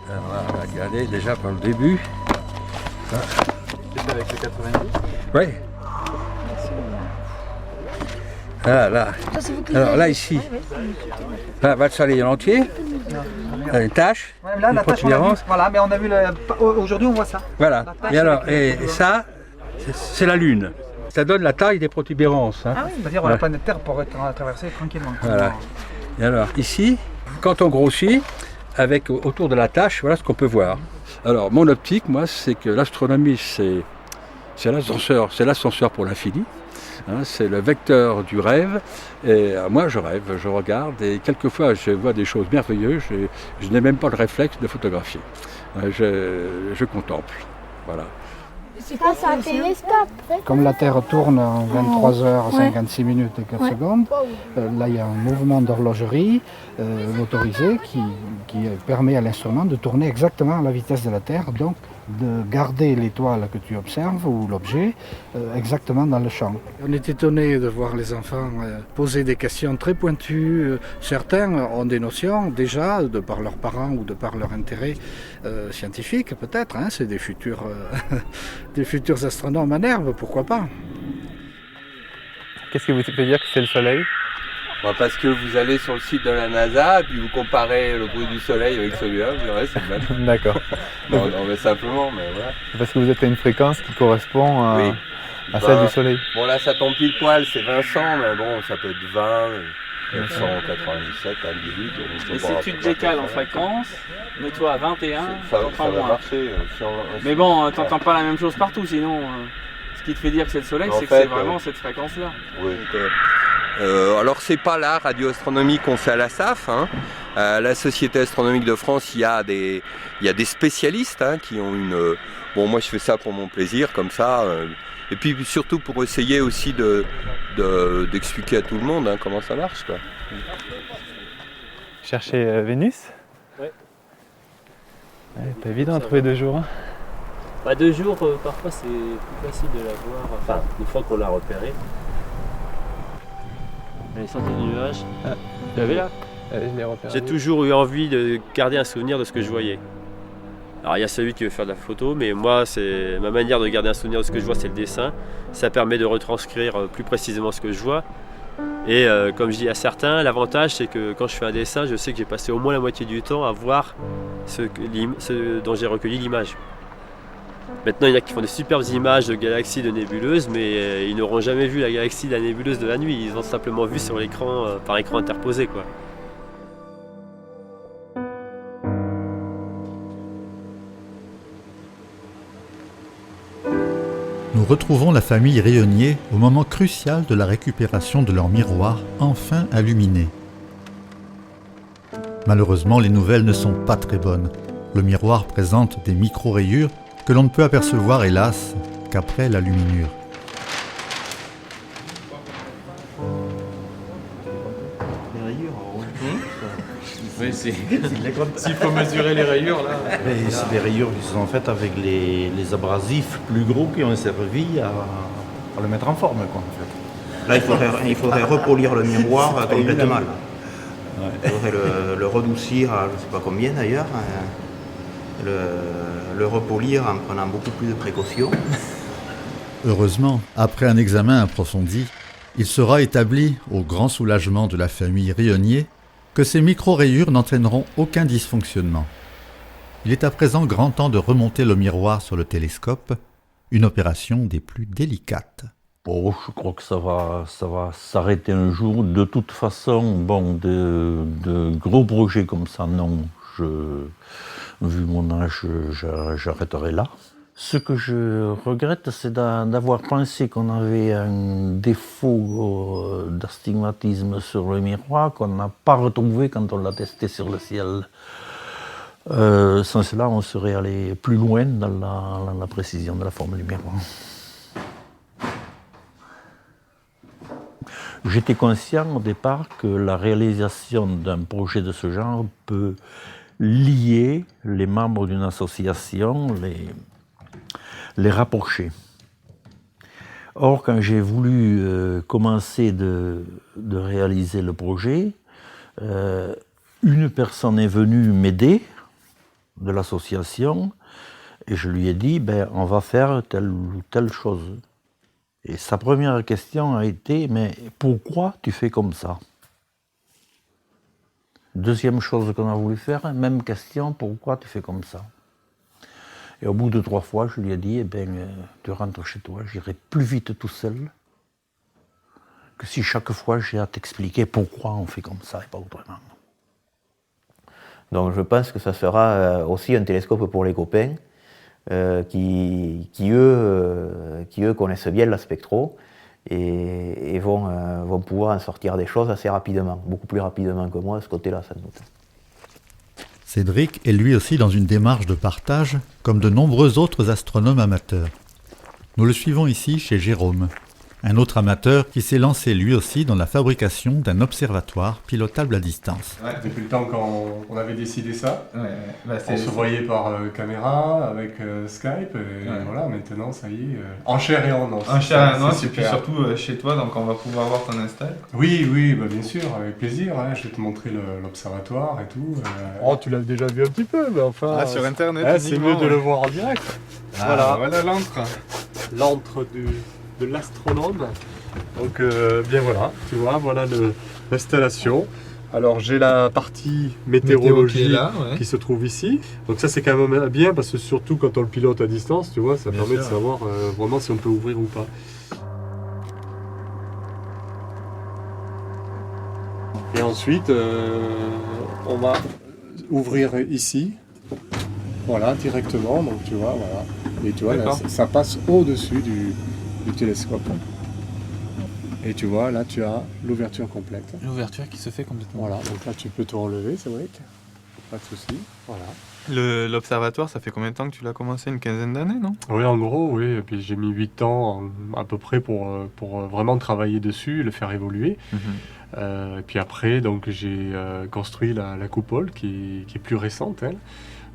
Alors là, on va regarder déjà par le début. C'est avec le 90 ? Oui. Ah, là. Alors là, ici, là, va le soleil en entier. Une tache, là, une la tâche, protubérance. Voilà, mais on a vu aujourd'hui, on voit ça. Voilà. Et alors, et ça, c'est la Lune. Ça donne la taille des protubérances. Ah oui, c'est-à-dire la planète Terre pourrait être traversée tranquillement. Voilà. Et alors, ici, quand on grossit, avec autour de la tâche, voilà ce qu'on peut voir. Alors, mon optique, moi, c'est que l'astronomie, c'est l'ascenseur pour l'infini. C'est le vecteur du rêve. Et moi, je rêve, je regarde, et quelquefois, je vois des choses merveilleuses. Je n'ai même pas le réflexe de photographier. Je contemple. Voilà. C'est un télescope. Comme la Terre tourne en 23h56 minutes et 4 secondes, là il y a un mouvement d'horlogerie motorisé qui permet à l'instrument de tourner exactement à la vitesse de la Terre, donc de garder l'étoile que tu observes ou l'objet exactement dans le champ. On est étonné de voir les enfants poser des questions très pointues. Certains ont des notions déjà de par leurs parents ou de par leur intérêt scientifique peut-être. C'est des futurs astronomes en herbe, pourquoi pas. Qu'est-ce qui vous fait dire que c'est le Soleil ? Parce que vous allez sur le site de la NASA et puis vous comparez le bruit du Soleil avec celui-là, vous verrez, c'est le même. D'accord. Non, mais simplement, mais voilà. Parce que vous êtes à une fréquence qui correspond à celle du Soleil. Bon, là, ça tombe pile poil, c'est 20 mais bon, ça peut être 20, 997, 18. Et si tu te décales en fréquence, mets-toi à 21, ça t'entends va moins. marcher. Mais bon, t'entends pas la même chose partout, sinon ce qui te fait dire que c'est le Soleil, c'est que c'est vraiment cette fréquence-là. Oui. Alors c'est pas la radioastronomie qu'on fait à la SAF, À la Société astronomique de France, il y a des spécialistes qui ont une... Bon, moi je fais ça pour mon plaisir, comme ça. Et puis surtout pour essayer aussi d'expliquer à tout le monde comment ça marche, quoi. Chercher Vénus? Ouais. Pas évident à trouver 2 jours. Hein. Bah 2 jours, parfois c'est plus facile de la voir, enfin une fois qu'on l'a repérée. Elle est sortie du nuage. Ah, tu l'avais là? Je l'ai repérée. J'ai toujours eu envie de garder un souvenir de ce que je voyais. Alors il y a celui qui veut faire de la photo, mais moi c'est ma manière de garder un souvenir de ce que je vois, c'est le dessin. Ça permet de retranscrire plus précisément ce que je vois. Et comme je dis à certains, l'avantage c'est que quand je fais un dessin, je sais que j'ai passé au moins la moitié du temps à voir ce dont j'ai recueilli l'image. Maintenant, il y en a qui font des superbes images de galaxies, de nébuleuses, mais ils n'auront jamais vu la galaxie, la nébuleuse de la nuit. Ils ont simplement vu sur l'écran, par écran interposé, quoi. Nous retrouvons la famille Rayonnier au moment crucial de la récupération de leur miroir enfin illuminé. Malheureusement, les nouvelles ne sont pas très bonnes. Le miroir présente des micro-rayures que l'on ne peut apercevoir, hélas, qu'après la luminure. Les rayures, oui, s'il faut mesurer les rayures, là... C'est des rayures qui sont faites avec les abrasifs plus gros qui ont servi à le mettre en forme, quoi, en fait. Là, il faudrait repolir le miroir complètement. Il faudrait le redoucir à je ne sais pas combien, d'ailleurs. Le repolir en prenant beaucoup plus de précautions. Heureusement, après un examen approfondi, il sera établi, au grand soulagement de la famille Rayonnier, que ces micro-rayures n'entraîneront aucun dysfonctionnement. Il est à présent grand temps de remonter le miroir sur le télescope, une opération des plus délicates. Oh, je crois que ça va s'arrêter un jour. De toute façon, bon, de gros projets comme ça, non. Vu mon âge, j'arrêterai là. Ce que je regrette, c'est d'avoir pensé qu'on avait un défaut d'astigmatisme sur le miroir qu'on n'a pas retrouvé quand on l'a testé sur le ciel. Sans cela, on serait allé plus loin dans la précision de la forme du miroir. J'étais conscient au départ que la réalisation d'un projet de ce genre peut lier les membres d'une association, les rapprocher. Or, quand j'ai voulu commencer de réaliser le projet, une personne est venue m'aider de l'association et je lui ai dit on va faire telle ou telle chose. Et sa première question a été mais pourquoi tu fais comme ça? Deuxième chose qu'on a voulu faire, même question, pourquoi tu fais comme ça? Et au bout de 3 fois, je lui ai dit, tu rentres chez toi, j'irai plus vite tout seul que si chaque fois j'ai à t'expliquer pourquoi on fait comme ça et pas autrement. Donc je pense que ça sera aussi un télescope pour les copains qui eux connaissent bien la spectro et vont pouvoir en sortir des choses assez rapidement, beaucoup plus rapidement que moi de ce côté-là, sans doute. Cédric est lui aussi dans une démarche de partage, comme de nombreux autres astronomes amateurs. Nous le suivons ici chez Jérôme, un autre amateur qui s'est lancé lui aussi dans la fabrication d'un observatoire pilotable à distance. Ouais, depuis le temps qu'on avait décidé ça, on se voyait par caméra, avec Skype, et voilà, maintenant ça y est, en chair et en os. En chair et en os, et puis surtout chez toi, donc on va pouvoir voir ton install. Oui, bien sûr, avec plaisir, je vais te montrer l'observatoire et tout. Oh, tu l'as déjà vu un petit peu, mais enfin... sur internet, c'est mieux de le voir en direct. Voilà l'antre. L'antre de l'astronome. Donc bien voilà, tu vois, voilà l'installation. Alors j'ai la partie météorologie qui se trouve ici. Donc ça c'est quand même bien parce que surtout quand on le pilote à distance, tu vois, ça permet de savoir vraiment si on peut ouvrir ou pas. Et ensuite on va ouvrir ici. Voilà, directement, donc tu vois, voilà. Et tu vois, là, ça passe au-dessus du télescope. Et tu vois, là tu as l'ouverture complète. L'ouverture qui se fait complètement. Voilà, donc là tu peux te relever, c'est vrai, pas de souci. Voilà. L'observatoire, ça fait combien de temps que tu l'as commencé? Une quinzaine d'années, non? Oui, en gros, oui. Et puis j'ai mis 8 ans à peu près pour vraiment travailler dessus, le faire évoluer. Et puis après, donc j'ai construit la coupole qui est plus récente, elle.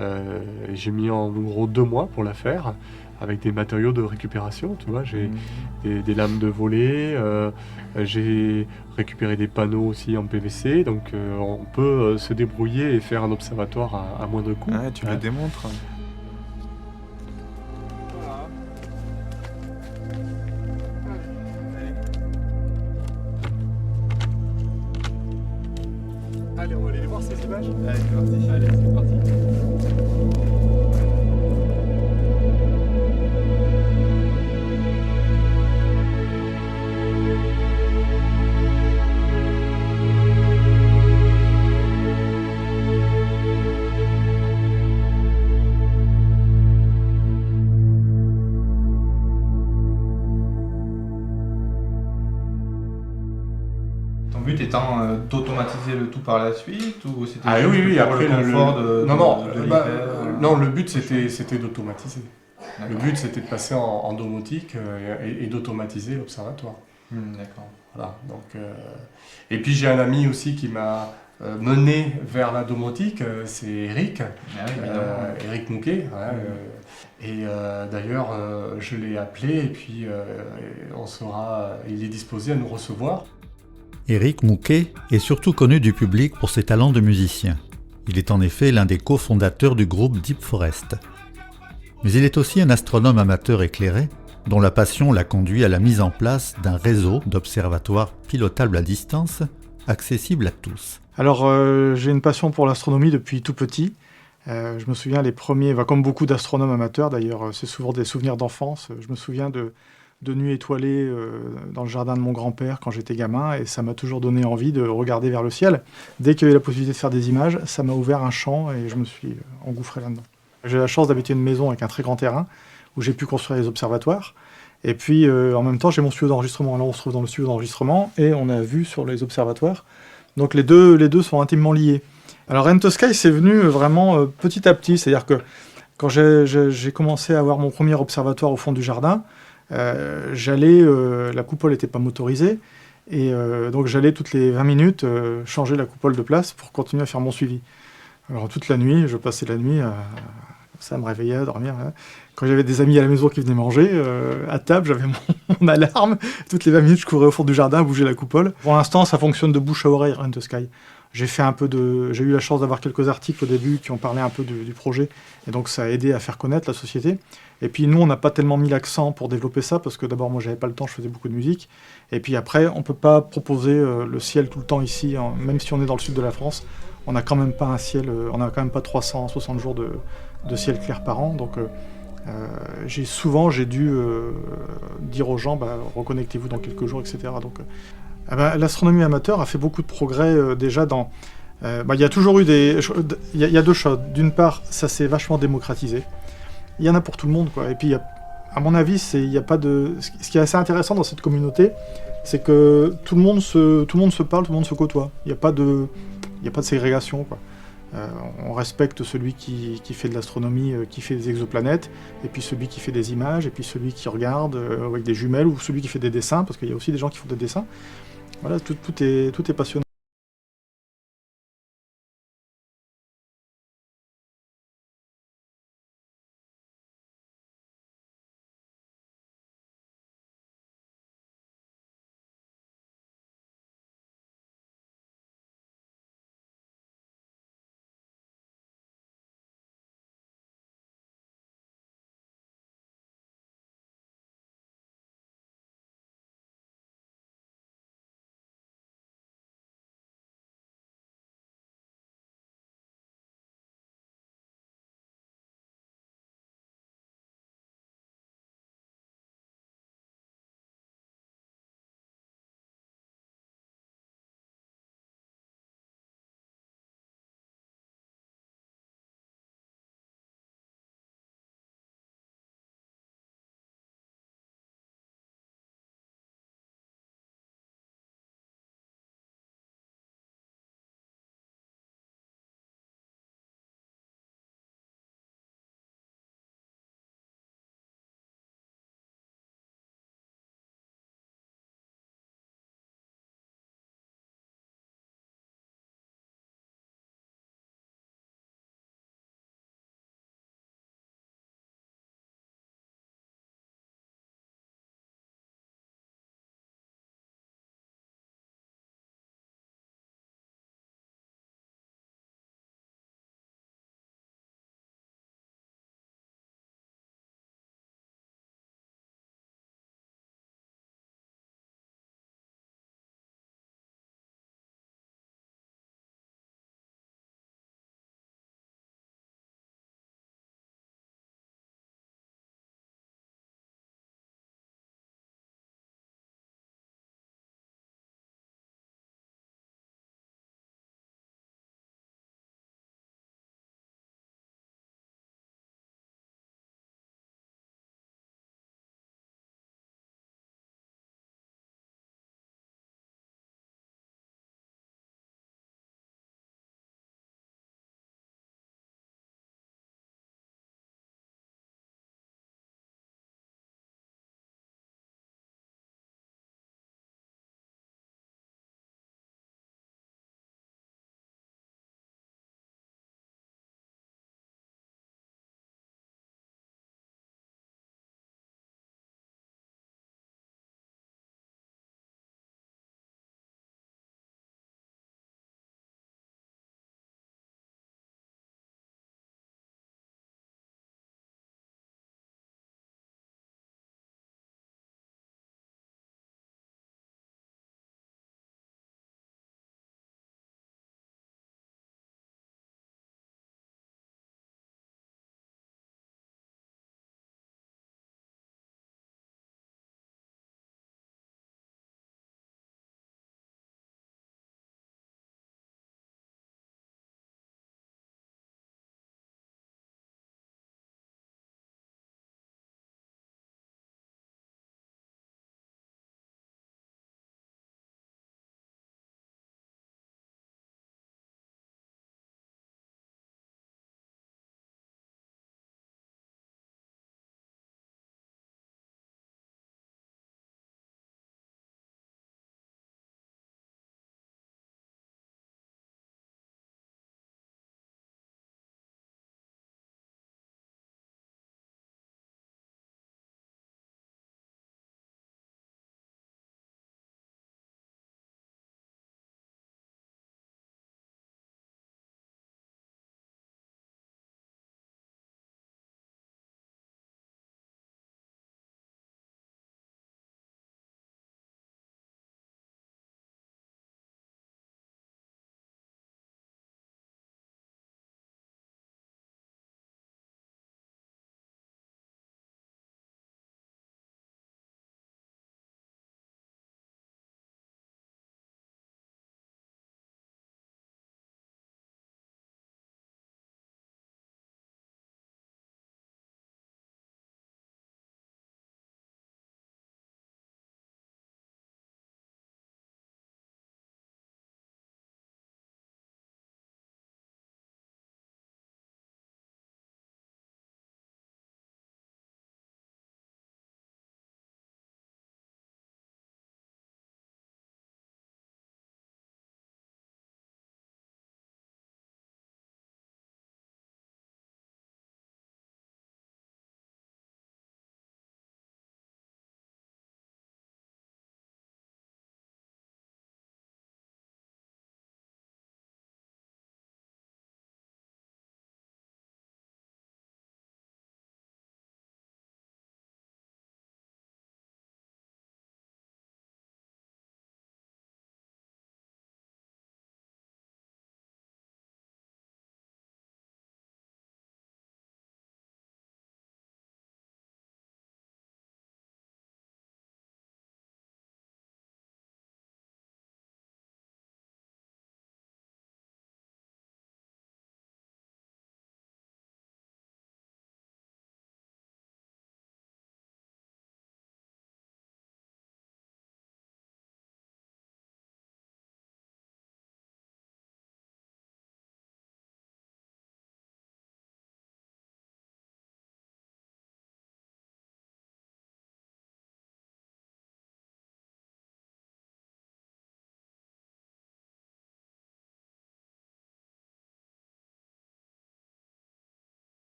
Et j'ai mis en gros 2 mois pour la faire, avec des matériaux de récupération, tu vois. J'ai des lames de volet, j'ai récupéré des panneaux aussi en PVC, donc on peut se débrouiller et faire un observatoire à moindre coût. Ouais, tu le démontres. Allez, on va aller voir ces images. Allez, c'est parti. Allez, c'est parti. Ton but étant d'automatiser le tout par la suite ou c'était oui, pour après le confort de non, le but c'était d'automatiser. Le but c'était de passer en domotique et d'automatiser l'observatoire. D'accord. Voilà, donc, et puis j'ai un ami aussi qui m'a mené vers la domotique, c'est Eric, Eric Mouquet. Et d'ailleurs je l'ai appelé et puis il est disposé à nous recevoir. Éric Mouquet est surtout connu du public pour ses talents de musicien. Il est en effet l'un des cofondateurs du groupe Deep Forest. Mais il est aussi un astronome amateur éclairé, dont la passion l'a conduit à la mise en place d'un réseau d'observatoires pilotables à distance, accessibles à tous. Alors j'ai une passion pour l'astronomie depuis tout petit. Je me souviens les premiers, comme beaucoup d'astronomes amateurs d'ailleurs, c'est souvent des souvenirs d'enfance. Je me souviens de nuits étoilées dans le jardin de mon grand-père quand j'étais gamin, et ça m'a toujours donné envie de regarder vers le ciel. Dès qu'il y avait la possibilité de faire des images, ça m'a ouvert un champ et je me suis engouffré là-dedans. J'ai la chance d'habiter une maison avec un très grand terrain où j'ai pu construire les observatoires. Et puis en même temps, j'ai mon studio d'enregistrement. Là, on se trouve dans le studio d'enregistrement et on a vue sur les observatoires. Donc les deux sont intimement liés. Alors Ren2Sky, c'est venu vraiment petit à petit. C'est-à-dire que quand j'ai commencé à avoir mon premier observatoire au fond du jardin, la coupole n'était pas motorisée, et donc j'allais toutes les 20 minutes changer la coupole de place pour continuer à faire mon suivi. Alors toute la nuit, je passais la nuit à me réveiller, à dormir. Hein. Quand j'avais des amis à la maison qui venaient manger, à table, j'avais mon alarme. Toutes les 20 minutes, je courais au fond du jardin, bouger la coupole. Pour l'instant, ça fonctionne de bouche à oreille, Ren2Sky. J'ai eu la chance d'avoir quelques articles au début qui ont parlé un peu du projet, et donc ça a aidé à faire connaître la société. Et puis nous, on n'a pas tellement mis l'accent pour développer ça, parce que d'abord, moi, j'avais pas le temps, je faisais beaucoup de musique. Et puis après, on peut pas proposer le ciel tout le temps ici, hein. Même si on est dans le sud de la France, on n'a quand même pas un ciel, on n'a quand même pas 360 jours de ciel clair par an. Donc j'ai dû dire aux gens, reconnectez-vous dans quelques jours, etc. Donc l'astronomie amateur a fait beaucoup de progrès déjà dans... Il y a toujours eu il y a deux choses. D'une part, ça s'est vachement démocratisé. Il y en a pour tout le monde, quoi. Et puis, à mon avis, il y a pas de... Ce qui est assez intéressant dans cette communauté, c'est que tout le monde se parle, tout le monde se côtoie. Il n'y a pas de ségrégation, quoi. On respecte celui qui fait de l'astronomie, qui fait des exoplanètes, et puis celui qui fait des images, et puis celui qui regarde avec des jumelles, ou celui qui fait des dessins, parce qu'il y a aussi des gens qui font des dessins. Voilà, tout est passionnant.